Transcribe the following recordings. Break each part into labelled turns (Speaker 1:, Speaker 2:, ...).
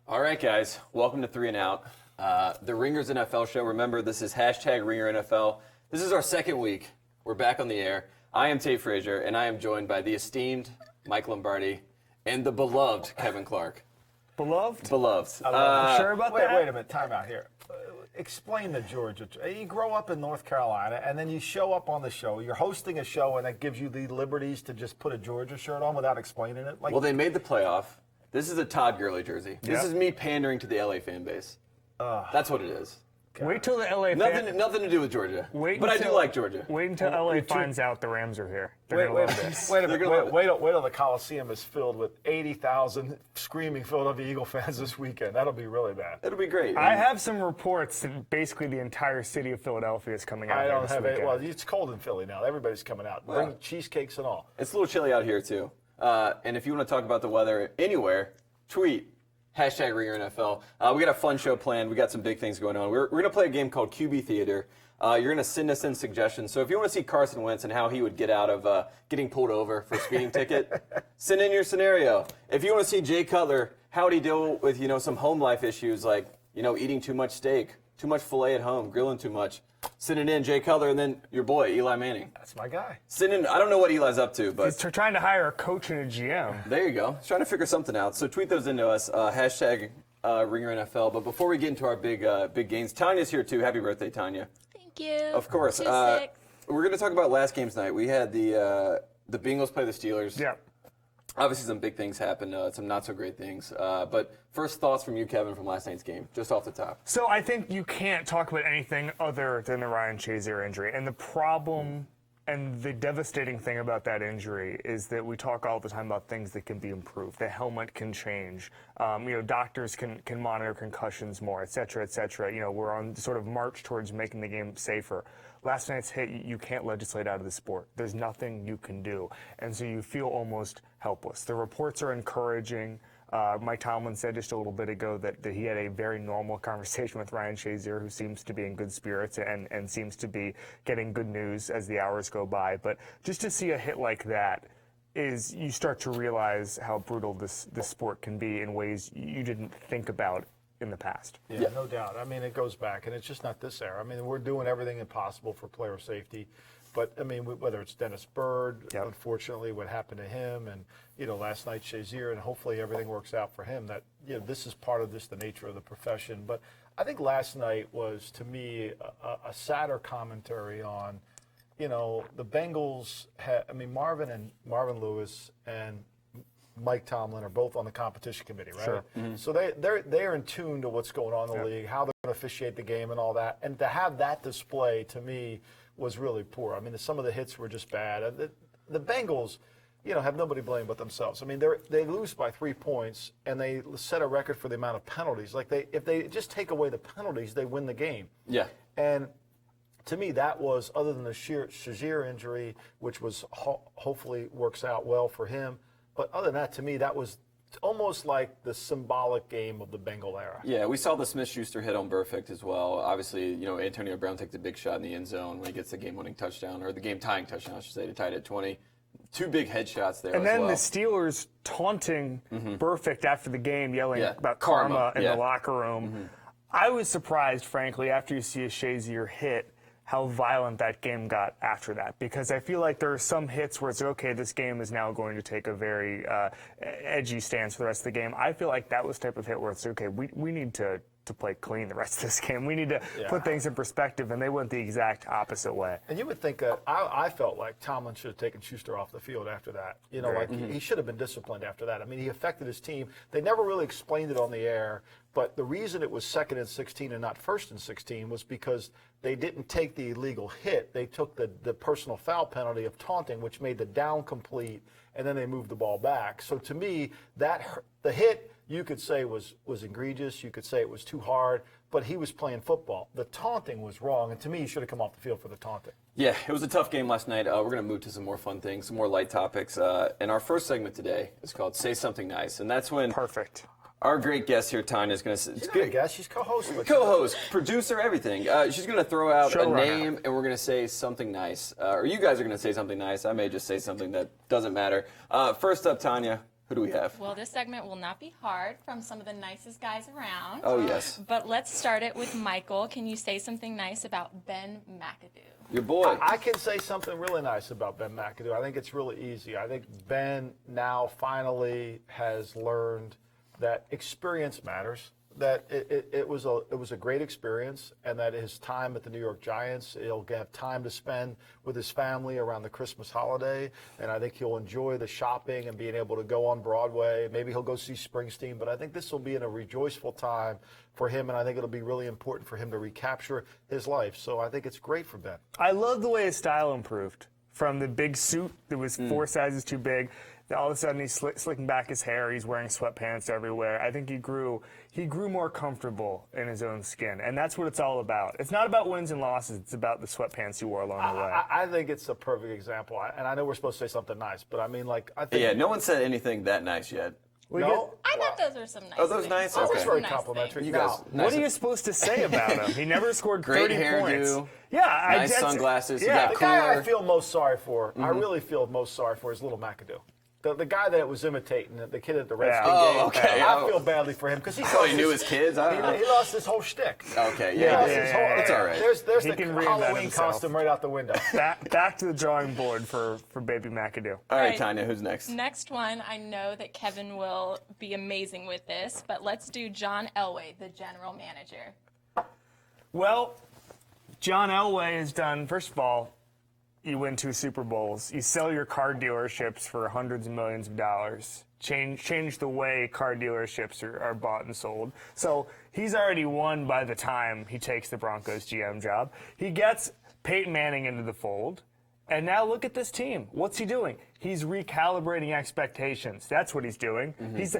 Speaker 1: All right, guys. Welcome to 3 and Out, the Ringers NFL show. Remember, this is #RingerNFL. This is our second week. We're back on the air. I am Tate Frazier, and I am joined by the esteemed Mike Lombardi and the beloved Kevin Clark.
Speaker 2: Beloved?
Speaker 1: Beloved.
Speaker 2: Sure about that?
Speaker 3: Wait a minute, time out here. Explain the Georgia. You grow up in North Carolina, and then you show up on the show. You're hosting a show, and it gives you the liberties to just put a Georgia shirt on without explaining it.
Speaker 1: Well, they made the playoff. This is a Todd Gurley jersey. This is me pandering to the LA fan base. That's what it is.
Speaker 2: Wait till the LA
Speaker 1: Nothing to do with Georgia. But I do like Georgia.
Speaker 2: Wait until LA finds out the Rams are here.
Speaker 3: Wait a minute. Wait till the Coliseum is filled with 80,000 screaming Philadelphia Eagle fans this weekend. That'll be really bad.
Speaker 1: It'll be great.
Speaker 2: I have some reports that basically the entire city of Philadelphia is coming out.
Speaker 3: I don't
Speaker 2: this
Speaker 3: have
Speaker 2: weekend.
Speaker 3: it. Well, it's cold in Philly now. Everybody's coming out. Bring cheesecakes and all.
Speaker 1: It's a little chilly out here, too. And if you want to talk about the weather anywhere, tweet #RingerNFL. We got a fun show planned. We got some big things going on. We're going to play a game called QB Theater. You're going to send us in suggestions. So if you want to see Carson Wentz and how he would get out of getting pulled over for a speeding ticket, send in your scenario. If you want to see Jay Cutler, how would he deal with some home life issues like eating too much steak, too much filet at home, grilling too much, send it in, Jay Cutler, and then your boy Eli Manning.
Speaker 3: That's my guy.
Speaker 1: Send in. I don't know what Eli's up to, but
Speaker 2: He's trying to hire a coach and a GM.
Speaker 1: there you go. He's trying to figure something out. So tweet those into us. #RingerNFL. But before we get into our big games, Tanya's here too. Happy birthday, Tanya.
Speaker 4: Thank you.
Speaker 1: Of course. We're going to talk about last game's night. We had the Bengals play the Steelers.
Speaker 2: Yeah.
Speaker 1: Obviously, some big things happened, some not so great things. But first thoughts from you, Kevin, from last night's game, just off the top.
Speaker 2: So I think you can't talk about anything other than the Ryan Shazier injury. And the problem and the devastating thing about that injury is that we talk all the time about things that can be improved. The helmet can change. Doctors can monitor concussions more, et cetera, et cetera. We're on sort of march towards making the game safer. Last night's hit, you can't legislate out of the sport. There's nothing you can do. And so you feel almost helpless. The reports are encouraging. Mike Tomlin said just a little bit ago that he had a very normal conversation with Ryan Shazier, who seems to be in good spirits and seems to be getting good news as the hours go by. But just to see a hit like that is you start to realize how brutal this sport can be in ways you didn't think about in the past.
Speaker 3: Yeah, no doubt. I mean, it goes back, and it's just not this era. I mean, we're doing everything impossible for player safety. But, I mean, whether it's Dennis Byrd, unfortunately, what happened to him, and, last night Shazier, and hopefully everything works out for him, that, this is part of the nature of the profession. But I think last night was, to me, a sadder commentary on, the Bengals Marvin Lewis and Mike Tomlin are both on the competition committee, right?
Speaker 2: Sure.
Speaker 3: Mm-hmm. So they're in tune to what's going on in the league, how they're going to officiate the game and all that. And to have that display, to me, was really poor. I mean, some of the hits were just bad. The Bengals, have nobody to blame but themselves. I mean, they lose by 3 points, and they set a record for the amount of penalties. Like, if they just take away the penalties, they win the game.
Speaker 1: Yeah.
Speaker 3: And to me, that was, other than the Shazier injury, which was hopefully works out well for him, but other than that, to me, that was almost like the symbolic game of the Bengal era.
Speaker 1: Yeah, we saw the Smith-Schuster hit on Burfict as well. Obviously, Antonio Brown takes a big shot in the end zone when he gets the game-winning touchdown, or the game-tying touchdown, I should say, to tie it at 20. 2 big headshots there
Speaker 2: and
Speaker 1: as
Speaker 2: then
Speaker 1: well.
Speaker 2: the Steelers taunting Burfict after the game, yelling about
Speaker 1: Karma
Speaker 2: in the locker room. I was surprised, frankly, after you see a Shazier hit, how violent that game got after that, because I feel like there are some hits where it's okay, this game is now going to take a very edgy stance for the rest of the game. I feel like that was the type of hit where it's okay, we need to play clean the rest of this game. We need to put things in perspective, and they went the exact opposite way.
Speaker 3: And you would think that I felt like Tomlin should have taken Schuster off the field after that. He should have been disciplined after that. I mean, he affected his team. They never really explained it on the air, but the reason it was 2nd and 16 and not 1st and 16 was because they didn't take the illegal hit. They took the personal foul penalty of taunting, which made the down complete, and then they moved the ball back. So to me, the hit, you could say was egregious. You could say it was too hard, but he was playing football. The taunting was wrong, and to me, he should have come off the field for the taunting.
Speaker 1: Yeah, it was a tough game last night. We're going to move to some more fun things, some more light topics. And our first segment today is called Say Something Nice, and that's when
Speaker 2: Perfect.
Speaker 1: Our great guest here, Tanya, is going to...
Speaker 3: She's not a guest. She's co-host.
Speaker 1: Co-host, producer, everything. She's going to throw out a name, and we're going to say something nice. Or you guys are going to say something nice. I may just say something that doesn't matter. First up, Tanya, Who do we have?
Speaker 4: Well, this segment will not be hard from some of the nicest guys around.
Speaker 1: Oh, yes.
Speaker 4: But let's start it with Michael. Can you say something nice about Ben McAdoo?
Speaker 1: Your boy.
Speaker 3: I can say something really nice about Ben McAdoo. I think it's really easy. I think Ben now finally has learned that experience matters. That it was a great experience, and that his time at the New York Giants, he'll have time to spend with his family around the Christmas holiday, and I think he'll enjoy the shopping and being able to go on Broadway. Maybe he'll go see Springsteen, but I think this will be in a rejoiceful time for him, and I think it'll be really important for him to recapture his life. So I think it's great for Ben.
Speaker 2: I love the way his style improved from the big suit that was 4 sizes too big. All of a sudden, he's slicking back his hair. He's wearing sweatpants everywhere. I think he grew more comfortable in his own skin, and that's what it's all about. It's not about wins and losses. It's about the sweatpants you wore along the way.
Speaker 3: I think it's a perfect example, and I know we're supposed to say something nice, but I mean, like, I think.
Speaker 1: Yeah, no one said anything that nice yet.
Speaker 3: No?
Speaker 4: I thought those were some nice
Speaker 1: Oh, those
Speaker 4: things.
Speaker 1: nice?
Speaker 4: Those
Speaker 1: Okay.
Speaker 4: were
Speaker 3: Very
Speaker 4: some nice
Speaker 3: complimentary.
Speaker 4: things.
Speaker 1: You guys,
Speaker 3: Now,
Speaker 2: What are you supposed to say about him? He never scored
Speaker 1: Great
Speaker 2: 30 points.
Speaker 1: hairdo.
Speaker 2: Yeah,
Speaker 1: Nice
Speaker 2: that's-
Speaker 1: sunglasses. You
Speaker 2: Yeah,
Speaker 1: got
Speaker 3: the guy I
Speaker 1: cooler.
Speaker 3: feel most sorry for, I really feel most sorry for, is little McAdoo. The guy that was imitating the kid at the Redskin
Speaker 2: Yeah.
Speaker 3: game.
Speaker 1: Oh, okay.
Speaker 3: I feel badly for him because he
Speaker 1: Oh, he knew his kids? I don't know.
Speaker 3: He lost his whole shtick.
Speaker 1: Okay,
Speaker 3: He
Speaker 1: yeah.
Speaker 3: lost
Speaker 1: he
Speaker 3: his
Speaker 1: did.
Speaker 3: whole.
Speaker 1: It's all right.
Speaker 3: There's
Speaker 2: He
Speaker 3: the
Speaker 2: can reinvent
Speaker 3: Halloween
Speaker 2: himself.
Speaker 3: costume right out the window.
Speaker 2: back to the drawing board for baby McAdoo.
Speaker 1: All right,
Speaker 4: Alright.
Speaker 1: Tanya, who's next?
Speaker 4: Next one, I know that Kevin will be amazing with this, but let's do John Elway, the general manager.
Speaker 2: Well, John Elway has done, first of all, you win 2 Super Bowls. You sell your car dealerships for hundreds of millions of dollars. Change the way car dealerships are bought and sold. So he's already won by the time he takes the Broncos GM job. He gets Peyton Manning into the fold. And now look at this team. What's he doing? He's recalibrating expectations. That's what he's doing. He's,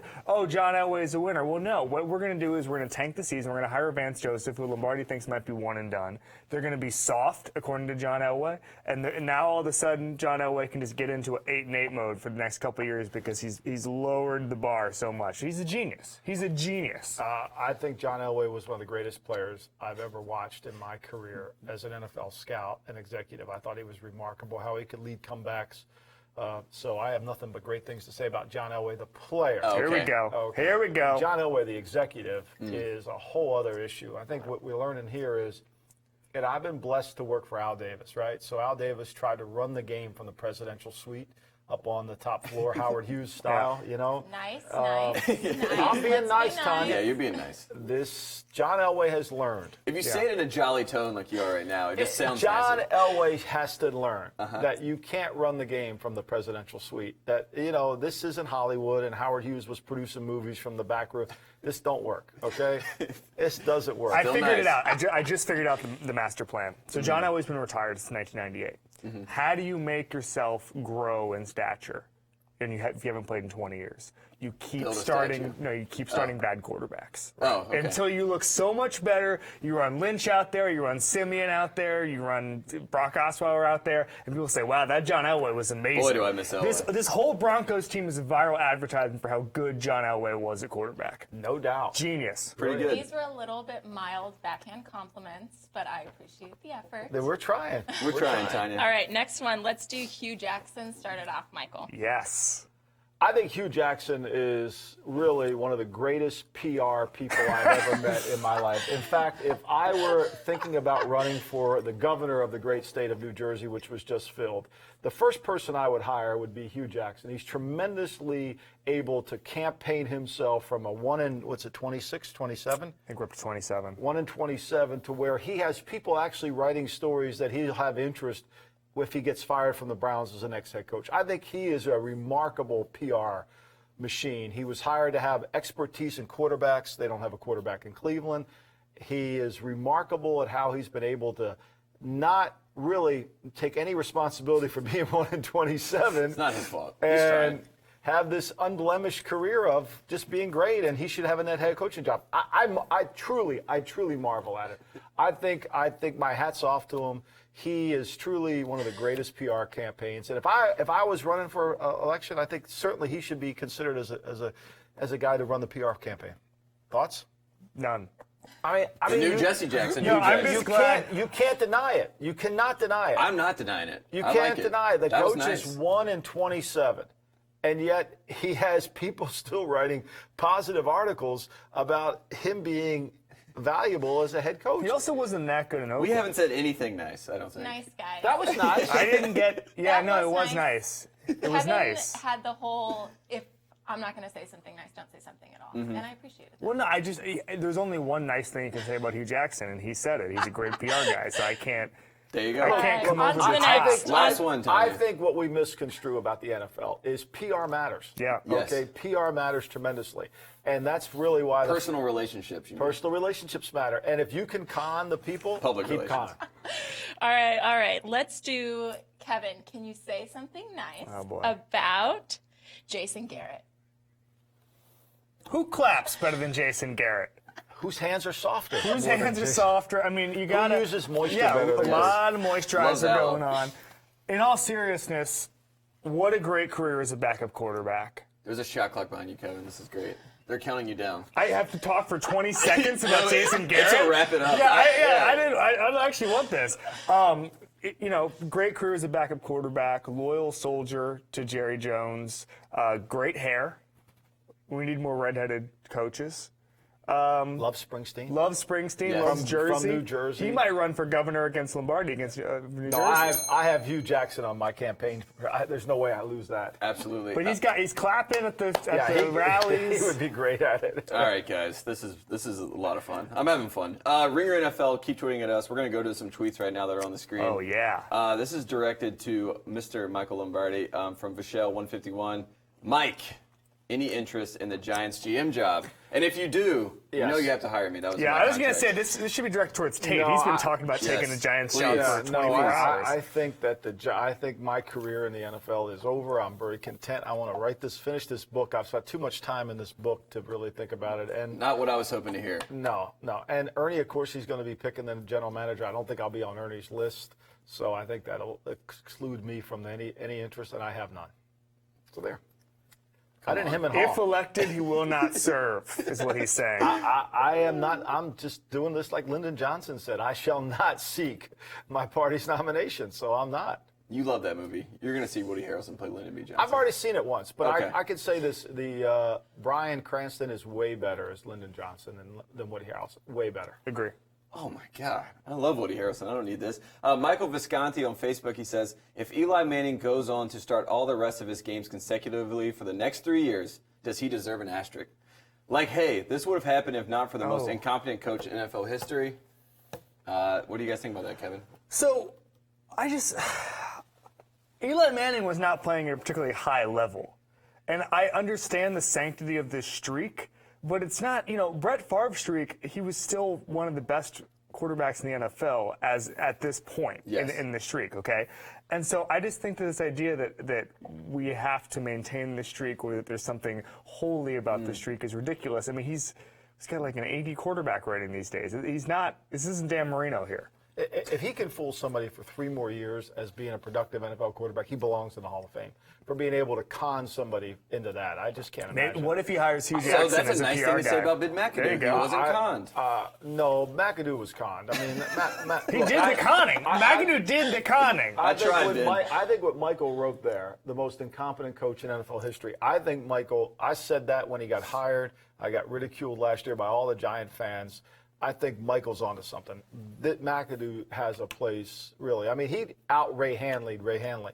Speaker 2: John Elway is a winner. Well, no. What we're going to do is we're going to tank the season. We're going to hire Vance Joseph, who Lombardi thinks might be one and done. They're going to be soft, according to John Elway. And now all of a sudden, John Elway can just get into an 8-8 mode for the next couple of years because he's lowered the bar so much. He's a genius. He's a genius.
Speaker 3: I think John Elway was one of the greatest players I've ever watched in my career as an NFL scout and executive. I thought he was remarkable, how he could lead comebacks. So I have nothing but great things to say about John Elway, the player.
Speaker 1: Oh.
Speaker 2: Here we
Speaker 1: Okay.
Speaker 2: go.
Speaker 3: Okay.
Speaker 2: Here we go.
Speaker 3: John Elway, the executive, is a whole other issue. I think what we're learning here is, and I've been blessed to work for Al Davis, right? So Al Davis tried to run the game from the presidential suite up on the top floor, Howard Hughes style, you know?
Speaker 4: Nice.
Speaker 3: I'm being nice, Tanya.
Speaker 1: Yeah, you're being nice.
Speaker 3: This John Elway has learned.
Speaker 1: If you say it in a jolly tone like you are right now, it just sounds
Speaker 3: John
Speaker 1: nicer.
Speaker 3: Elway has to learn that you can't run the game from the presidential suite. That, this isn't Hollywood and Howard Hughes was producing movies from the back room. This don't work, okay? This doesn't work.
Speaker 2: I
Speaker 1: Still
Speaker 2: figured it
Speaker 1: nice.
Speaker 2: out. I just figured out the master plan. So John Elway's been retired since 1998. How do you make yourself grow in stature? And if you haven't played in 20 years, you keep
Speaker 1: Build a
Speaker 2: starting.
Speaker 1: statue.
Speaker 2: No, you keep starting bad quarterbacks.
Speaker 1: Oh, okay.
Speaker 2: Until you look so much better. You run Lynch out there. You run Simeon out there. You run Brock Osweiler out there, and people say, "Wow, that John Elway was amazing."
Speaker 1: Boy, do I miss Elway.
Speaker 2: This whole Broncos team is a viral advertisement for how good John Elway was at quarterback.
Speaker 3: No doubt.
Speaker 2: Genius.
Speaker 1: Pretty good.
Speaker 4: These were a little bit mild backhand compliments, but I appreciate the effort.
Speaker 3: Then we're trying.
Speaker 1: We're trying, Tanya.
Speaker 4: All right, next one. Let's do Hugh Jackson. Start it off, Michael.
Speaker 2: Yes.
Speaker 3: I think Hugh Jackson is really one of the greatest PR people I've ever met in my life. In fact, if I were thinking about running for the governor of the great state of New Jersey, which was just filled, the first person I would hire would be Hugh Jackson. He's tremendously able to campaign himself from a 26, 27?
Speaker 2: I think we're up to 27.
Speaker 3: 1 in 27 to where he has people actually writing stories that he'll have interest if he gets fired from the Browns as the next head coach. I think he is a remarkable PR machine. He was hired to have expertise in quarterbacks. They don't have a quarterback in Cleveland. He is remarkable at how he's been able to not really take any responsibility for being 1 in 27.
Speaker 1: It's not his fault. He's trying.
Speaker 3: And have this unblemished career of just being great, and he should have a net head coaching job. I truly marvel at it. I think my hat's off to him. He is truly one of the greatest PR campaigns. And if I was running for election, I think certainly he should be considered as a guy to run the PR campaign. Thoughts?
Speaker 2: None.
Speaker 3: I
Speaker 1: The
Speaker 3: mean,
Speaker 1: new Jesse Jackson.
Speaker 2: No,
Speaker 1: Hugh
Speaker 2: I'm
Speaker 1: Jackson.
Speaker 2: just glad.
Speaker 3: you can't deny it. You cannot deny it.
Speaker 1: I'm not denying it.
Speaker 3: You
Speaker 1: I
Speaker 3: can't
Speaker 1: like it.
Speaker 3: deny it. The
Speaker 1: That was
Speaker 3: coach
Speaker 1: nice.
Speaker 3: is 1 in 27. and yet he has people still writing positive articles about him being valuable as a head coach.
Speaker 2: He also wasn't that good in Oakland.
Speaker 1: We haven't said anything nice, I don't think.
Speaker 4: Nice guy.
Speaker 3: That was nice.
Speaker 2: I didn't get. Yeah,
Speaker 4: That
Speaker 2: no, it
Speaker 4: was
Speaker 2: was
Speaker 4: nice.
Speaker 2: nice. It was
Speaker 4: Kevin
Speaker 2: nice.
Speaker 4: had the whole, if I'm not going to say something nice, don't say something at all. And I appreciated that.
Speaker 2: Well, no, there's only one nice thing you can say about Hugh Jackson, and he said it. He's a great PR guy, so I can't.
Speaker 1: There you go.
Speaker 2: I can't come
Speaker 4: on
Speaker 2: over
Speaker 4: to
Speaker 2: the
Speaker 4: the
Speaker 2: top.
Speaker 4: next.
Speaker 1: Last one, Tony.
Speaker 3: I think what we misconstrue about the NFL is PR matters.
Speaker 2: Yeah.
Speaker 1: Yes.
Speaker 3: Okay, PR matters tremendously, and that's really why
Speaker 1: Personal relationships. You mean.
Speaker 3: personal relationships matter. And if you can con the people,
Speaker 1: Public
Speaker 3: keep
Speaker 1: relations.
Speaker 3: conning.
Speaker 4: All right. Let's do, Kevin, can you say something nice
Speaker 2: Oh, boy.
Speaker 4: about Jason Garrett?
Speaker 2: Who claps better than Jason Garrett?
Speaker 3: Whose hands are softer?
Speaker 2: Whose
Speaker 3: more than
Speaker 2: hands are
Speaker 3: Jason?
Speaker 2: softer? I mean, you got to
Speaker 3: uses moisture
Speaker 2: Yeah,
Speaker 3: better
Speaker 2: a
Speaker 3: than
Speaker 2: lot of
Speaker 1: Love
Speaker 2: moisturizer
Speaker 1: that
Speaker 2: going
Speaker 1: one.
Speaker 2: on. In all seriousness, what a great career as a backup quarterback.
Speaker 1: There's a shot clock behind you, Kevin. This is great. They're counting you down.
Speaker 2: I have to talk for 20 seconds about
Speaker 1: No,
Speaker 2: Jason Garrett.
Speaker 1: It's a wrap it up.
Speaker 2: Yeah, I actually want this. Great career as a backup quarterback, loyal soldier to Jerry Jones, great hair. We need more redheaded coaches.
Speaker 3: Love Springsteen.
Speaker 2: Love Springsteen,
Speaker 1: Yes.
Speaker 2: loves Jersey.
Speaker 3: From New Jersey.
Speaker 2: He might run for governor against Lombardi against New
Speaker 3: No,
Speaker 2: Jersey.
Speaker 3: I have Hugh Jackson on my campaign. There's no way I lose that.
Speaker 1: Absolutely.
Speaker 2: But he's clapping at the
Speaker 3: he
Speaker 2: rallies.
Speaker 3: He would be great at it.
Speaker 1: All right, guys, this is a lot of fun. I'm having fun. Ringer NFL, keep tweeting at us. We're going to go to some tweets right now that are on the screen.
Speaker 2: Oh yeah.
Speaker 1: This is directed to Mr. Michael Lombardi from Vishel 151. Mike, any interest in the Giants GM job? And if you do, you
Speaker 3: Yes.
Speaker 1: know you have to hire me. That was
Speaker 2: Yeah,
Speaker 1: my
Speaker 2: I was going to
Speaker 1: contract.
Speaker 2: say this should be directed towards Tate.
Speaker 3: No,
Speaker 2: He's been
Speaker 3: I-
Speaker 2: talking about
Speaker 1: Yes,
Speaker 2: taking the Giants
Speaker 1: please.
Speaker 2: job
Speaker 3: Yeah,
Speaker 2: for
Speaker 3: no,
Speaker 2: 24 hours.
Speaker 3: I think that I think my career in the NFL is over. I'm very content. I want to finish this book. I've spent too much time in this book to really think about it. And
Speaker 1: Not what I was hoping to hear.
Speaker 3: no. And Ernie, of course, he's going to be picking the general manager. I don't think I'll be on Ernie's list, so I think that'll exclude me from any interest, and I have none. So there. I didn't him and
Speaker 2: If
Speaker 3: Hall.
Speaker 2: elected, he will not serve, is what he's saying.
Speaker 3: I am not. I'm just doing this like Lyndon Johnson said. I shall not seek my party's nomination, so I'm not.
Speaker 1: You love that movie. You're going to see Woody Harrelson play Lyndon B. Johnson.
Speaker 3: I've already seen it once, but
Speaker 1: Okay.
Speaker 3: I could say this: the Bryan Cranston is way better as Lyndon Johnson than Woody Harrelson. Way better.
Speaker 2: Agree.
Speaker 1: Oh my God, I love Woody Harrelson. I don't need this. Michael Visconti on Facebook, he says, if Eli Manning goes on to start all the rest of his games consecutively for the next 3 years, does he deserve an asterisk? Like, hey, this would have happened if not for the most incompetent coach in NFL history. What do you guys think about that, Kevin?
Speaker 2: So, Eli Manning was not playing at a particularly high level. And I understand the sanctity of this streak, but it's not, Brett Favre's streak, he was still one of the best quarterbacks in the NFL at this point
Speaker 1: Yes.
Speaker 2: in the streak, okay? And so I just think that this idea that we have to maintain the streak or that there's something holy about the streak is ridiculous. I mean, he's got like an 80 quarterback rating these days. This isn't Dan Marino here.
Speaker 3: If he can fool somebody for 3 more years as being a productive NFL quarterback, he belongs in the Hall of Fame. For being able to con somebody into that, I just can't imagine.
Speaker 2: What if he hires Hugh
Speaker 1: So
Speaker 2: Jackson
Speaker 1: that's
Speaker 2: as
Speaker 1: a
Speaker 2: a
Speaker 1: nice
Speaker 2: PR
Speaker 1: thing to
Speaker 2: guy?
Speaker 1: say about Bid McAdoo.
Speaker 2: There you
Speaker 1: He
Speaker 2: go.
Speaker 1: wasn't conned.
Speaker 3: No, McAdoo was conned. I mean,
Speaker 2: He did the conning. McAdoo did the conning.
Speaker 1: I tried, Bid.
Speaker 3: I think what Michael wrote there, the most incompetent coach in NFL history, I think I said that when he got hired. I got ridiculed last year by all the Giant fans. I think Michael's onto something. That McAdoo has a place, really. I mean, he out Ray Hanley,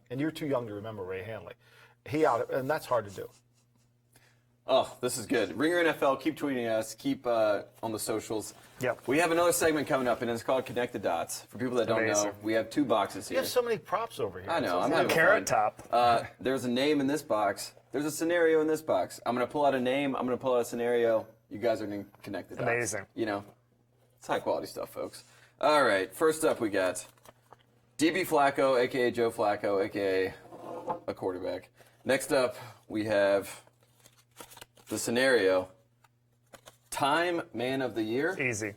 Speaker 3: and you're too young to remember Ray Hanley. And that's hard to do.
Speaker 1: Oh, this is good. Ringer NFL, keep tweeting us. Keep on the socials.
Speaker 2: Yep.
Speaker 1: We have another segment coming up, and it's called Connect the Dots. For people that don't know,
Speaker 2: Amazing.
Speaker 1: we have 2 boxes
Speaker 3: You
Speaker 1: here.
Speaker 3: have so many props over here.
Speaker 1: I know. I'm
Speaker 3: It's
Speaker 1: having
Speaker 2: Carrot
Speaker 1: fun.
Speaker 2: Top.
Speaker 1: There's a name in this box. There's a scenario in this box. I'm going to pull out a name. I'm going to pull out a scenario. You guys are going to connect the dots.
Speaker 2: Amazing.
Speaker 1: It's high quality stuff, folks. All right. First up, we got DB Flacco, a.k.a. Joe Flacco, a.k.a. a quarterback. Next up, we have the scenario. Time Man of the Year.
Speaker 2: Easy.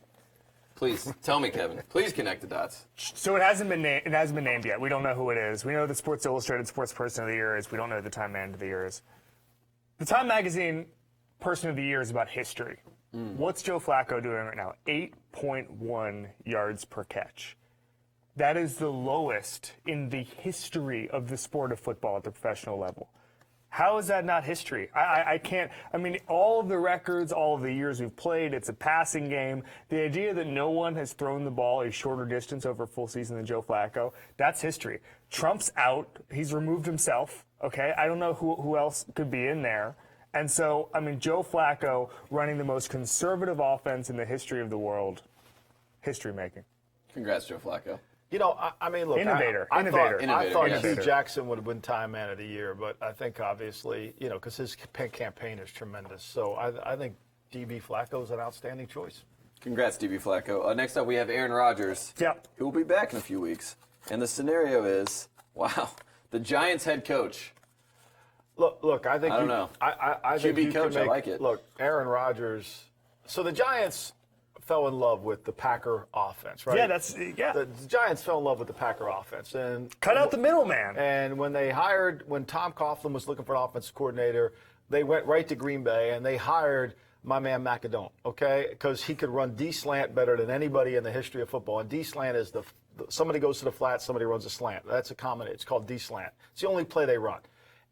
Speaker 1: Please tell me, Kevin. Please connect the dots.
Speaker 2: So it hasn't been named yet. We don't know who it is. We know the Sports Illustrated Sports Person of the Year is. We don't know who the Time Man of the Year is. The Time Magazine Person of the Year is about history. What's Joe Flacco doing right now? 8.1 yards per catch. That is the lowest in the history of the sport of football at the professional level. How is that not history? I can't. I mean, all of the records, all of the years we've played, it's a passing game. The idea that no one has thrown the ball a shorter distance over a full season than Joe Flacco, that's history. Trump's out. He's removed himself. Okay, I don't know who else could be in there. And so, I mean, Joe Flacco running the most conservative offense in the history of the world, history making.
Speaker 1: Congrats, Joe Flacco.
Speaker 3: You know, I mean, look,
Speaker 2: Innovator.
Speaker 3: I thought
Speaker 1: yes.
Speaker 3: Hugh Jackson would have been Time Man of the Year, but I think obviously, you know, because his campaign is tremendous. So I think DB Flacco is an outstanding choice.
Speaker 1: Congrats, DB Flacco. Next up, we have Aaron Rodgers.
Speaker 2: Yep.
Speaker 1: Who will be back in a few weeks. And the scenario is, wow, the Giants head coach.
Speaker 3: Look, I think
Speaker 1: I don't know.
Speaker 3: I think
Speaker 1: QB
Speaker 3: you
Speaker 1: coach,
Speaker 3: can make,
Speaker 1: I like it.
Speaker 3: Look, Aaron Rodgers. So the Giants fell in love with the Packer offense, right?
Speaker 2: Yeah,
Speaker 3: The Giants fell in love with the Packer offense, and
Speaker 2: cut out the middleman.
Speaker 3: And when Tom Coughlin was looking for an offensive coordinator, they went right to Green Bay and they hired my man McAdoo, okay? Because he could run D-slant better than anybody in the history of football. And D-slant is somebody goes to the flat, somebody runs a slant. That's a common. It's called D-slant. It's the only play they run.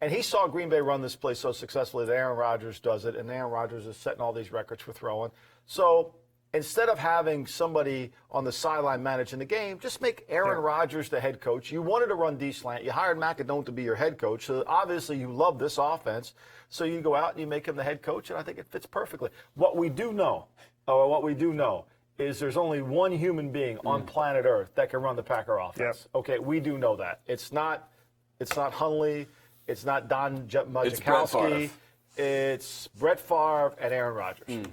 Speaker 3: And he saw Green Bay run this play so successfully that Aaron Rodgers does it, and Aaron Rodgers is setting all these records for throwing. So instead of having somebody on the sideline managing the game, just make Aaron Rodgers the head coach. You wanted to run D-slant. You hired McAdoo to be your head coach. So obviously you love this offense. So you go out and you make him the head coach, and I think it fits perfectly. What we do know is there's only one human being on planet Earth that can run the Packer offense.
Speaker 2: Yep.
Speaker 3: Okay, we do know that. It's not Hundley. It's not Don
Speaker 1: Brett
Speaker 3: Majkowski.
Speaker 1: Favre.
Speaker 3: It's Brett Favre and Aaron Rodgers.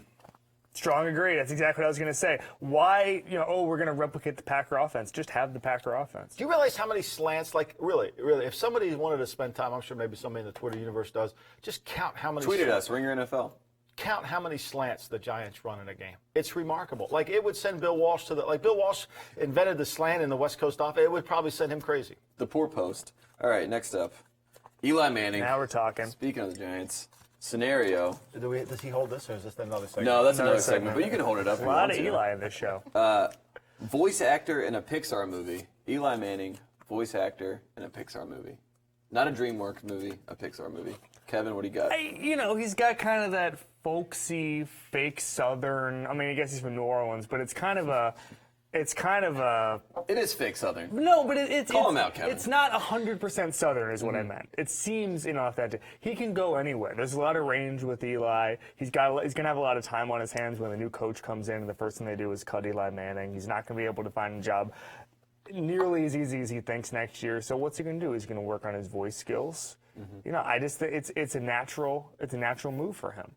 Speaker 2: Strong agree. That's exactly what I was going to say. Why, we're going to replicate the Packer offense. Just have the Packer offense.
Speaker 3: Do you realize how many slants, like really, if somebody wanted to spend time, I'm sure maybe somebody in the Twitter universe does, just count how many
Speaker 1: Tweeted us, Ringer NFL.
Speaker 3: Count how many slants the Giants run in a game. It's remarkable. Like, it would send Bill Walsh Bill Walsh invented the slant in the West Coast offense. It would probably send him crazy.
Speaker 1: The poor post. All right, next up. Eli Manning.
Speaker 2: Now we're talking.
Speaker 1: Speaking of the Giants, scenario.
Speaker 3: Does he hold this, or is this another segment?
Speaker 1: No, that's another segment, but you can hold it up.
Speaker 2: A lot of Eli in this show.
Speaker 1: Voice actor in a Pixar movie. Eli Manning, voice actor in a Pixar movie. Not a DreamWorks movie, a Pixar movie. Kevin, what do you got?
Speaker 2: He's got kind of that folksy, fake Southern. I mean, I guess he's from New Orleans, but it's kind of a.
Speaker 1: It is fake Southern.
Speaker 2: No, but
Speaker 1: Call him out, Kevin.
Speaker 2: It's not 100% Southern, is what I meant. It seems inauthentic. He can go anywhere. There's a lot of range with Eli. He's going to have a lot of time on his hands when the new coach comes in, and the first thing they do is cut Eli Manning. He's not going to be able to find a job nearly as easy as he thinks next year. So what's he going to do? He's going to work on his voice skills. I just think it's a natural move for him.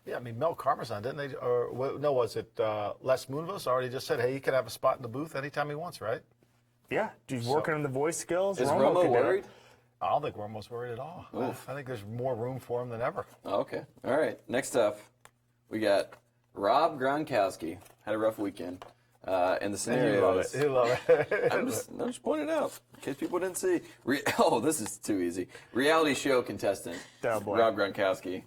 Speaker 3: Yeah, I mean, Mel Karmazin, didn't they? Was it Les Moonves already just said, hey, he can have a spot in the booth anytime he wants, right?
Speaker 2: Yeah, he's working on the voice skills.
Speaker 1: Is
Speaker 2: Romo
Speaker 1: Romo worried?
Speaker 3: I don't think Romo's worried at all. I think there's more room for him than ever.
Speaker 1: Okay. All right. Next up, we got Rob Gronkowski. Had a rough weekend. And the scenario is...
Speaker 3: You love it.
Speaker 1: I'm just pointing it out in case people didn't see. This is too easy. Reality show contestant,
Speaker 2: Oh, boy.
Speaker 1: Rob Gronkowski.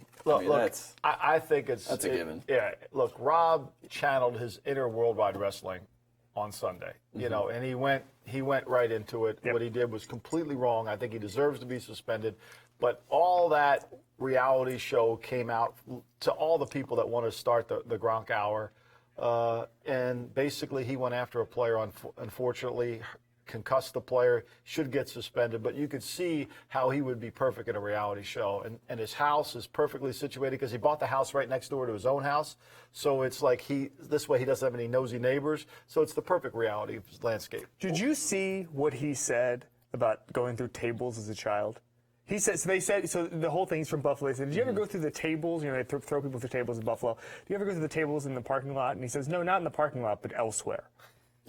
Speaker 3: I think
Speaker 1: that's a given.
Speaker 3: Yeah, look, Rob channeled his inner worldwide wrestling on Sunday, and he went right into it.
Speaker 2: Yep.
Speaker 3: What he did was completely wrong. I think he deserves to be suspended. But all that reality show came out to all the people that want to start the Gronk Hour. And basically, he went after a player, unfortunately, concussed the player, should get suspended. But you could see how he would be perfect in a reality show. And his house is perfectly situated because he bought the house right next door to his own house. So it's like this way he doesn't have any nosy neighbors. So it's the perfect reality landscape.
Speaker 2: Did you see what he said about going through tables as a child? He said, so the whole thing's from Buffalo. He said, did you ever go through the tables? They throw people through tables in Buffalo. Do you ever go through the tables in the parking lot? And he says, no, not in the parking lot, but elsewhere.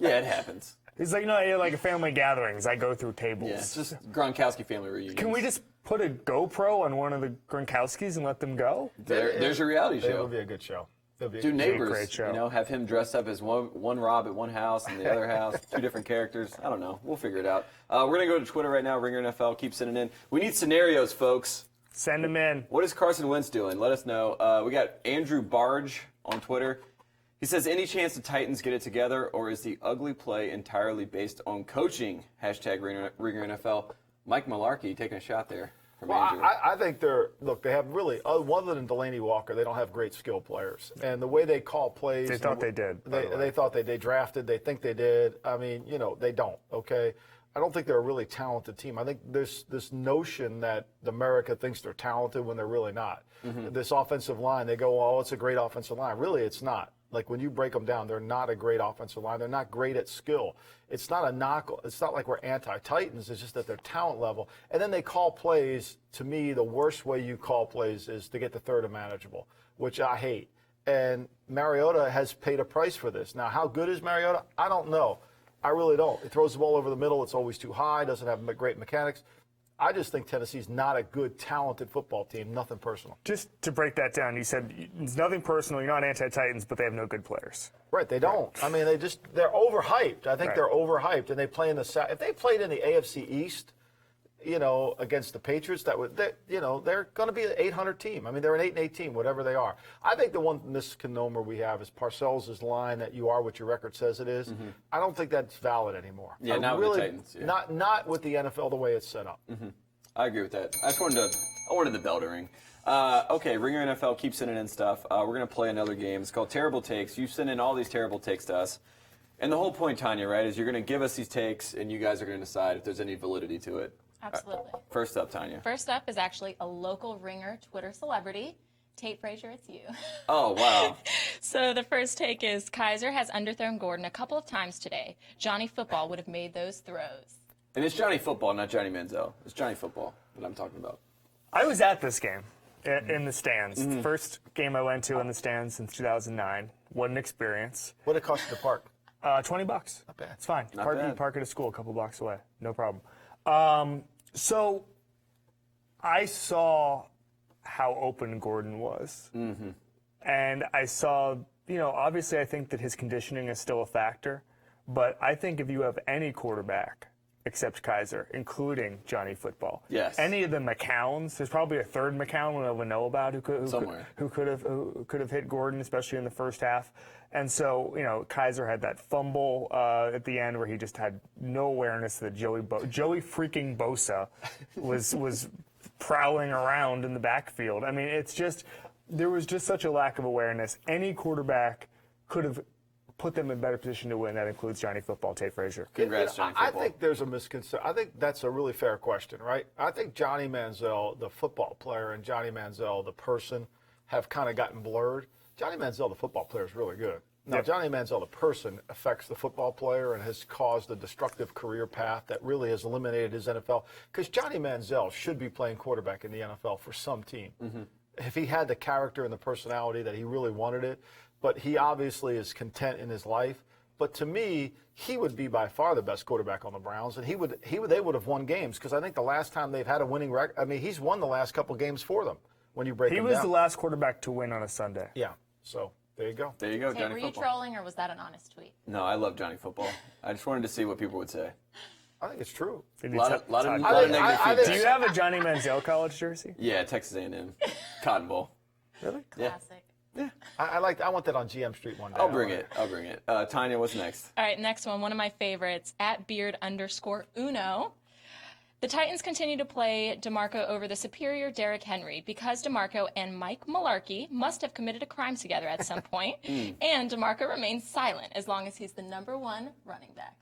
Speaker 1: Yeah, it happens.
Speaker 2: He's like, like a family gatherings. I go through tables.
Speaker 1: Yeah, it's just Gronkowski family reunions.
Speaker 2: Can we just put a GoPro on one of the Gronkowskis and let them go?
Speaker 1: There's your reality
Speaker 3: It
Speaker 1: show.
Speaker 3: would be a good show.
Speaker 1: Do neighbors,
Speaker 2: great show.
Speaker 1: Have him dressed up as one Rob at one house and the other house, two different characters. I don't know. We'll figure it out. We're going to go to Twitter right now, Ringer NFL. Keep sending in. We need scenarios, folks.
Speaker 2: Send them in.
Speaker 1: What is Carson Wentz doing? Let us know. We got Andrew Barge on Twitter. He says, any chance the Titans get it together, or is the ugly play entirely based on coaching? Hashtag Ringer NFL. Mike Malarkey taking a shot there. from
Speaker 3: Well,
Speaker 1: Andrew.
Speaker 3: I think they have really, other than Delaney Walker, they don't have great skill players. And the way they call plays.
Speaker 2: They thought they did.
Speaker 3: They thought they drafted. They think they did. I mean, they don't, okay? I don't think they're a really talented team. I think there's this notion that America thinks they're talented when they're really not. This offensive line, they go, oh, it's a great offensive line. Really, it's not. Like when you break them down, they're not a great offensive line. They're not great at skill. It's not a knock. It's not like we're anti-Titans. It's just that their talent level. And then they call plays. To me, the worst way you call plays is to get to third and manageable, which I hate. And Mariota has paid a price for this. Now, how good is Mariota? I don't know. I really don't. He throws the ball over the middle. It's always too high. Doesn't have great mechanics. I just think Tennessee's not a good, talented football team. Nothing personal.
Speaker 2: Just to break that down, you said it's nothing personal. You're not anti-Titans, but they have no good players.
Speaker 3: Right, they don't. I mean, they're overhyped. I think
Speaker 2: Right.
Speaker 3: they're overhyped, and they play in the if they played in the AFC East, against the Patriots, they're going to be an 800 team. I mean, they're an 8-8 team, whatever they are. I think the one misnomer we have is Parcells' line that you are what your record says it is. I don't think that's valid anymore.
Speaker 1: Yeah, not with the Titans. Yeah.
Speaker 3: Not with the NFL the way it's set up.
Speaker 1: I agree with that. I wanted the bell to ring. Okay, Ringer NFL keeps sending in stuff. We're going to play another game. It's called Terrible Takes. You send in all these terrible takes to us. And the whole point, Tanya, right, is you're going to give us these takes, and you guys are going to decide if there's any validity to it.
Speaker 4: Absolutely.
Speaker 1: First up, Tanya.
Speaker 4: First up is actually a local Ringer Twitter celebrity. Tate Frazier, it's you.
Speaker 1: Oh, wow.
Speaker 4: So the first take is Kaiser has underthrown Gordon a couple of times today. Johnny Football would have made those throws.
Speaker 1: And it's Johnny Football, not Johnny Manziel. It's Johnny Football that I'm talking about.
Speaker 2: I was at this game in the stands. The first game I went to in the stands since 2009. What an experience.
Speaker 3: What did it cost you to park?
Speaker 2: $20. Not
Speaker 3: bad.
Speaker 2: It's fine.
Speaker 1: Not
Speaker 2: You
Speaker 1: bad.
Speaker 2: park at a school a couple blocks away. No problem. So I saw how open Gordon was. And I saw, obviously I think that his conditioning is still a factor. But I think if you have any quarterback except Kaiser, including Johnny Football,
Speaker 1: Yes.
Speaker 2: any of the McCowns, there's probably a third McCown we don't know about who could have hit Gordon, especially in the first half. And so, Kaiser had that fumble at the end where he just had no awareness that Joey freaking Bosa was prowling around in the backfield. I mean, there was just such a lack of awareness. Any quarterback could have put them in better position to win. That includes Johnny Football, Tate Frazier.
Speaker 1: Congrats, Johnny
Speaker 3: I
Speaker 1: Football.
Speaker 3: think there's a misconception. I think that's a really fair question, right? I think Johnny Manziel, the football player, and Johnny Manziel, the person, have kind of gotten blurred. Johnny Manziel, the football player, is really good. Now,
Speaker 2: Yep.
Speaker 3: Johnny Manziel, the person, affects the football player and has caused a destructive career path that really has eliminated his NFL. Because Johnny Manziel should be playing quarterback in the NFL for some team. If he had the character and the personality that he really wanted it, but he obviously is content in his life. But to me, he would be by far the best quarterback on the Browns, and they would have won games because I think the last time they've had a winning record, I mean, he's won the last couple games for them when you break
Speaker 2: He
Speaker 3: them
Speaker 2: was
Speaker 3: down.
Speaker 2: the last quarterback to win on a Sunday.
Speaker 3: Yeah, so there you go.
Speaker 1: There you go,
Speaker 4: Tate,
Speaker 1: Johnny
Speaker 4: were you
Speaker 1: Football.
Speaker 4: trolling or was that an honest tweet?
Speaker 1: No, I love Johnny Football. I just wanted to see what people would say.
Speaker 3: I think it's true.
Speaker 1: A lot of
Speaker 3: I
Speaker 1: negative
Speaker 3: think-
Speaker 1: feedback.
Speaker 2: Do you have a Johnny Manziel college jersey?
Speaker 1: Yeah, Texas A&M. Cotton Bowl.
Speaker 2: Really?
Speaker 1: Yeah.
Speaker 4: Classic.
Speaker 3: I want that on GM Street one day.
Speaker 1: I'll bring it. Tanya, what's next?
Speaker 4: All right, next one of my favorites, @beard_Uno. The Titans continue to play DeMarco over the superior Derrick Henry because DeMarco and Mike Mularkey must have committed a crime together at some point, and DeMarco remains silent as long as he's the #1 running back.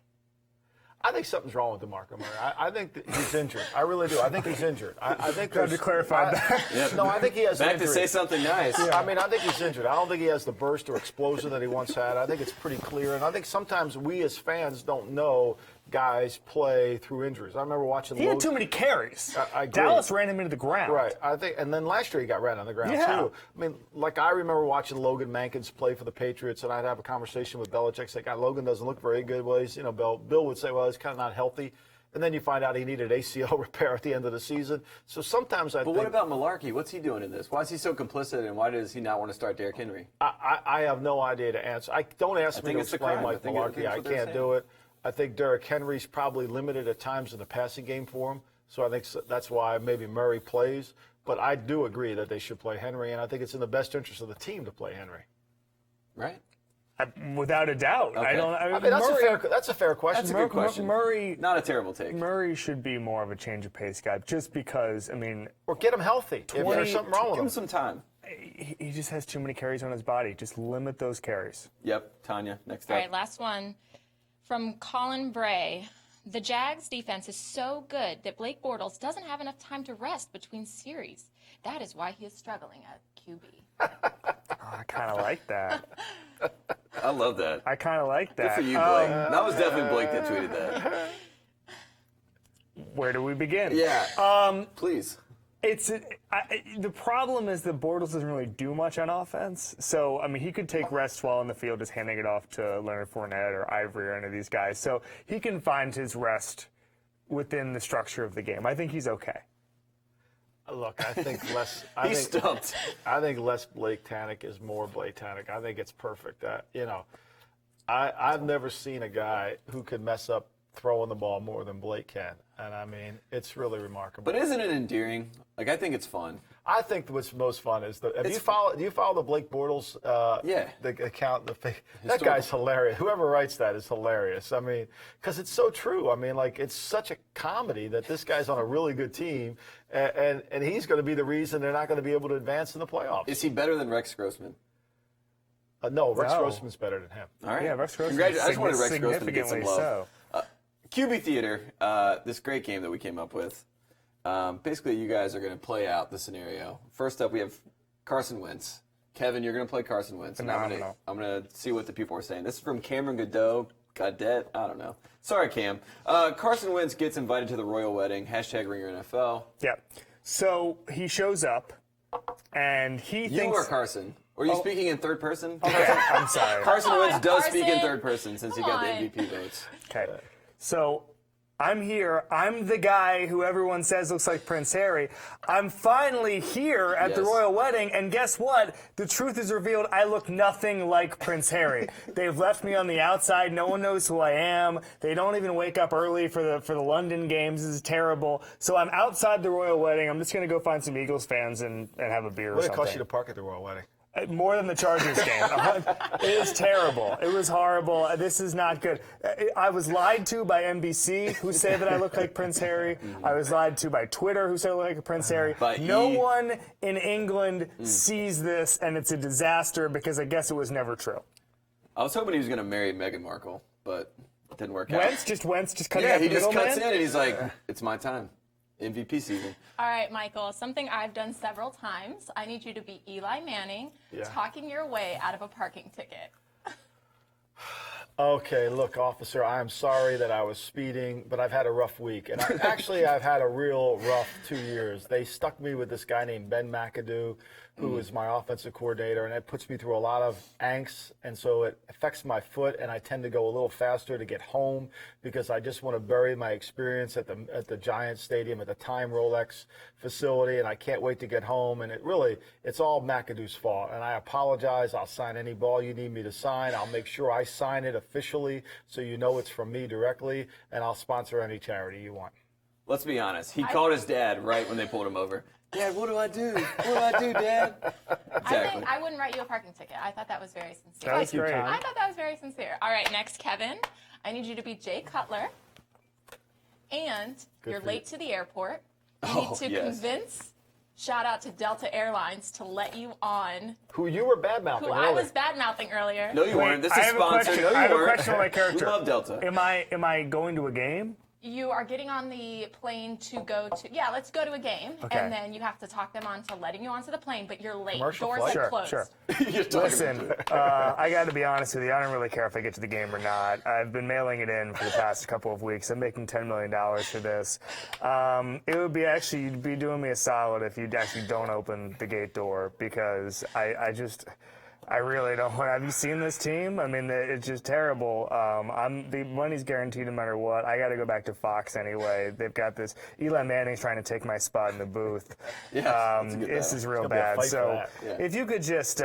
Speaker 3: I think something's wrong with DeMarco Murray. I think that he's injured. I really do. I think he's injured. I think
Speaker 2: Glad to clarify that.
Speaker 1: Yep.
Speaker 3: No, I think he has an
Speaker 1: Back to
Speaker 3: injury.
Speaker 1: say something nice.
Speaker 3: I mean, I think he's injured. I don't think he has the burst or explosion that he once had. I think it's pretty clear. And I think sometimes we as fans don't know guys play through injuries. I remember watching
Speaker 2: He had too many carries.
Speaker 3: I agree.
Speaker 2: Dallas ran him into the ground.
Speaker 3: Right. I think, and then last year he got ran on the ground
Speaker 2: Yeah.
Speaker 3: too. I mean, like I remember watching Logan Mankins play for the Patriots, and I'd have a conversation with Belichick, say, "God, Logan doesn't look very good." Well, he's, Bill would say, "Well, he's kind of not healthy." And then you find out he needed ACL repair at the end of the season. So sometimes I
Speaker 1: But
Speaker 3: think.
Speaker 1: what about Mularkey? What's he doing in this? Why is he so complicit, and why does he not want to start Derrick Henry?
Speaker 3: I have no idea to answer. Don't ask me
Speaker 1: think
Speaker 3: to
Speaker 1: it's the
Speaker 3: explain
Speaker 1: crime. I
Speaker 3: Mike
Speaker 1: think
Speaker 3: Mularkey.
Speaker 1: that's
Speaker 3: I
Speaker 1: what they're
Speaker 3: can't do it. I think Derrick Henry's probably limited at times in the passing game for him. So I think that's why maybe Murray plays. But I do agree that they should play Henry, and I think it's in the best interest of the team to play Henry.
Speaker 1: Right?
Speaker 2: Without a doubt.
Speaker 1: Okay.
Speaker 3: I mean, that's a fair question.
Speaker 1: That's a good question.
Speaker 2: Murray,
Speaker 1: Not a terrible take.
Speaker 2: Murray should be more of a change of pace guy, just because, I mean,
Speaker 3: Or get him healthy if there's something wrong with
Speaker 1: Give him
Speaker 3: him.
Speaker 1: some time.
Speaker 2: he just has too many carries on his body. Just limit those carries.
Speaker 1: Yep, Tanya, next
Speaker 4: All
Speaker 1: up.
Speaker 4: right, last one from Colin Bray. The Jags defense is so good that Blake Bortles doesn't have enough time to rest between series. That is why he is struggling at QB.
Speaker 2: I kind of like that.
Speaker 1: I love that.
Speaker 2: I kind of like
Speaker 1: Good
Speaker 2: that.
Speaker 1: for you, Blake. That was definitely Blake that tweeted that.
Speaker 2: Where do we begin?
Speaker 1: Yeah. Please.
Speaker 2: The problem is that Bortles doesn't really do much on offense. So, I mean, he could take rests while in the field, just handing it off to Leonard Fournette or Ivory or any of these guys. So he can find his rest within the structure of the game. I think he's okay.
Speaker 3: Look, I think less.
Speaker 1: He's stumped.
Speaker 3: I think less Blake Tannick is more Blake Tannick. I think it's perfect. I've never seen a guy who could mess up throwing the ball more than Blake can, and I mean, it's really remarkable.
Speaker 1: But isn't it endearing? Like, I think it's fun.
Speaker 3: I think what's most fun is do you follow the Blake Bortles the account? That guy's hilarious. Whoever writes that is hilarious. I mean, because it's so true. I mean, like, it's such a comedy that this guy's on a really good team, and he's going to be the reason they're not going to be able to advance in the playoffs.
Speaker 1: Is he better than Rex Grossman?
Speaker 3: No, Rex
Speaker 2: No.
Speaker 3: Grossman's better than him.
Speaker 1: All right.
Speaker 2: Yeah, Rex Grossman.
Speaker 1: I just wanted Rex Grossman to get some
Speaker 2: significantly
Speaker 1: love.
Speaker 2: so.
Speaker 1: QB Theater, this great game that we came up with. Basically, you guys are going to play out the scenario. First up, we have Carson Wentz. Kevin, you're going to play Carson Wentz. And I'm going to see what the people are saying. This is from Cameron Godet. I don't know. Sorry, Cam. Carson Wentz gets invited to the royal wedding. #RingerNFL.
Speaker 2: Yeah. So he shows up, and he thinks.
Speaker 1: You or Carson? Or are you speaking in third person?
Speaker 2: Okay, I'm sorry.
Speaker 1: Carson Wentz does speak in
Speaker 4: Carson.
Speaker 1: third person since he got the MVP votes.
Speaker 2: Okay. So I'm here. I'm the guy who everyone says looks like Prince Harry. I'm finally here at the
Speaker 1: Yes.
Speaker 2: royal wedding, and guess what? The truth is revealed. I look nothing like Prince Harry. They've left me on the outside. No one knows who I am. They don't even wake up early for the London games. This is terrible. So I'm outside the royal wedding. I'm just gonna go find some Eagles fans and have a beer or
Speaker 3: What did it
Speaker 2: something.
Speaker 3: cost you to park at the royal wedding?
Speaker 2: More than the Chargers game. It was terrible. It was horrible. This is not good. I was lied to by NBC, who say that I look like Prince Harry. I was lied to by Twitter, who say I look like Prince Harry.
Speaker 1: By
Speaker 2: No
Speaker 1: E!
Speaker 2: one in England sees this, and it's a disaster because I guess it was never true.
Speaker 1: I was hoping he was going to marry Meghan Markle, but it didn't work out.
Speaker 2: Wentz just cutting
Speaker 1: Yeah,
Speaker 2: out
Speaker 1: he
Speaker 2: the
Speaker 1: just
Speaker 2: middle
Speaker 1: cuts
Speaker 2: man.
Speaker 1: in and he's like, it's my time. MVP season.
Speaker 4: All right, Michael, something I've done several times. I need you to be Eli Manning, talking your way out of a parking ticket.
Speaker 3: Okay, look, officer, I am sorry that I was speeding, but I've had a rough week. And I've had a real rough 2 years. They stuck me with this guy named Ben McAdoo, who is my offensive coordinator, and it puts me through a lot of angst, and so it affects my foot, and I tend to go a little faster to get home because I just want to bury my experience at the Giants Stadium, at the Time Rolex facility, and I can't wait to get home, and it's all McAdoo's fault, and I apologize. I'll sign any ball you need me to sign. I'll make sure I sign it officially so you know it's from me directly, and I'll sponsor any charity you want.
Speaker 1: Let's be honest. He called his dad right when they pulled him over. Dad, what do I do? What do I do, Dad? Exactly.
Speaker 4: I think I wouldn't write you a parking ticket. I thought that was very sincere.
Speaker 2: That was great.
Speaker 4: I thought that was very sincere. All right, next, Kevin. I need you to be Jay Cutler. And you're late to the airport. You need to convince, shout out to Delta Airlines, to let you on.
Speaker 3: Who you were bad-mouthing
Speaker 4: Who
Speaker 3: earlier.
Speaker 4: I was bad-mouthing earlier.
Speaker 1: No, you weren't. This
Speaker 2: I
Speaker 1: is
Speaker 2: have a
Speaker 1: sponsored.
Speaker 2: question.
Speaker 1: No, you
Speaker 2: I have a
Speaker 1: weren't.
Speaker 2: question on my character.
Speaker 1: We love Delta.
Speaker 2: Am I going to a game?
Speaker 4: You are getting on the plane to go to, let's go to a game.
Speaker 2: Okay.
Speaker 4: And then you have to talk them on to letting you onto the plane, but you're late.
Speaker 3: Commercial
Speaker 4: Doors
Speaker 3: flight?
Speaker 4: are closed.
Speaker 2: Sure.
Speaker 1: You're talking
Speaker 2: Listen, I got to be honest with you. I don't really care if I get to the game or not. I've been mailing it in for the past couple of weeks. I'm making $10 million for this. It would be actually, you'd be doing me a solid if you actually don't open the gate door because I really don't want. Have you seen this team? I mean, it's just terrible. The money's guaranteed no matter what. I got to go back to Fox anyway. They've got this. Eli Manning's trying to take my spot in the booth. This is real
Speaker 3: gonna be a
Speaker 2: bad.
Speaker 3: fight
Speaker 2: So
Speaker 3: for that.
Speaker 2: if you could just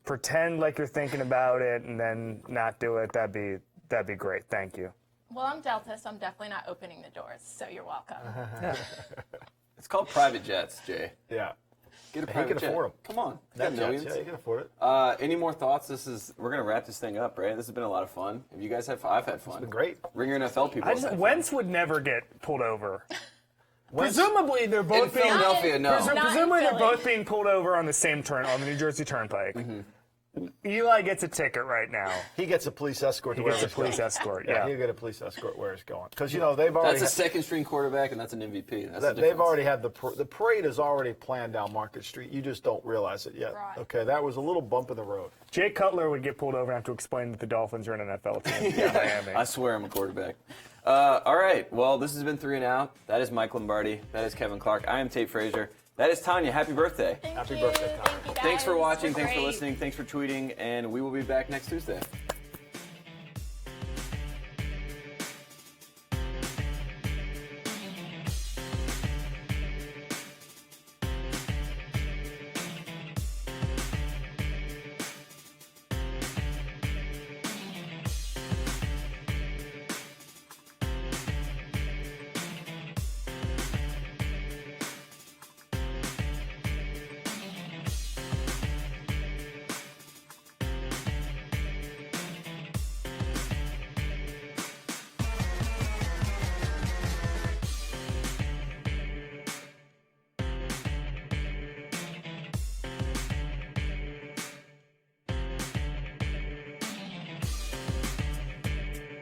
Speaker 2: pretend like you're thinking about it and then not do it, that'd be great. Thank you.
Speaker 4: Well, I'm Delta, so I'm definitely not opening the doors, so you're welcome.
Speaker 1: It's called private jets, Jay.
Speaker 3: Yeah.
Speaker 1: Get a
Speaker 3: He
Speaker 1: private
Speaker 3: can
Speaker 1: jet.
Speaker 3: afford them.
Speaker 1: Come on. You
Speaker 3: That
Speaker 1: got millions.
Speaker 3: Yeah, you can afford it.
Speaker 1: Any more thoughts? We're gonna wrap this thing up, right? This has been a lot of fun. Have you guys had fun? I've had fun. It's
Speaker 3: been great.
Speaker 1: Ringer NFL people. have had fun.
Speaker 2: Wentz would never get pulled over. Presumably, they're
Speaker 1: In
Speaker 2: both being
Speaker 1: Philadelphia, no.
Speaker 2: presumably they're
Speaker 4: Philly.
Speaker 2: both being pulled over on the New Jersey Turnpike. Eli gets a ticket right now.
Speaker 3: He gets a police escort to
Speaker 2: He
Speaker 3: where
Speaker 2: gets a
Speaker 3: he's going.
Speaker 2: police escort.
Speaker 3: Yeah,
Speaker 2: Yeah.
Speaker 3: he'll get a police escort where he's going. Because, they've already
Speaker 1: That's a second-string quarterback, and that's an MVP. That's the
Speaker 3: they've
Speaker 1: difference.
Speaker 3: already had the parade is already planned down Market Street. You just don't realize it yet.
Speaker 4: Right.
Speaker 3: Okay, that was a little bump in the road.
Speaker 2: Jay Cutler would get pulled over and have to explain that the Dolphins are an NFL team. Yeah, Miami.
Speaker 1: I swear I'm a quarterback. All right. Well, this has been 3 and Out. That is Mike Lombardi. That is Kevin Clark. I am Tate Frazier. That is Tanya. Happy birthday.
Speaker 3: Happy birthday, Connor.
Speaker 4: Thank you,
Speaker 1: Thanks for
Speaker 4: guys.
Speaker 1: watching. Thanks for
Speaker 4: Great.
Speaker 1: listening. Thanks for tweeting. And we will be back next Tuesday.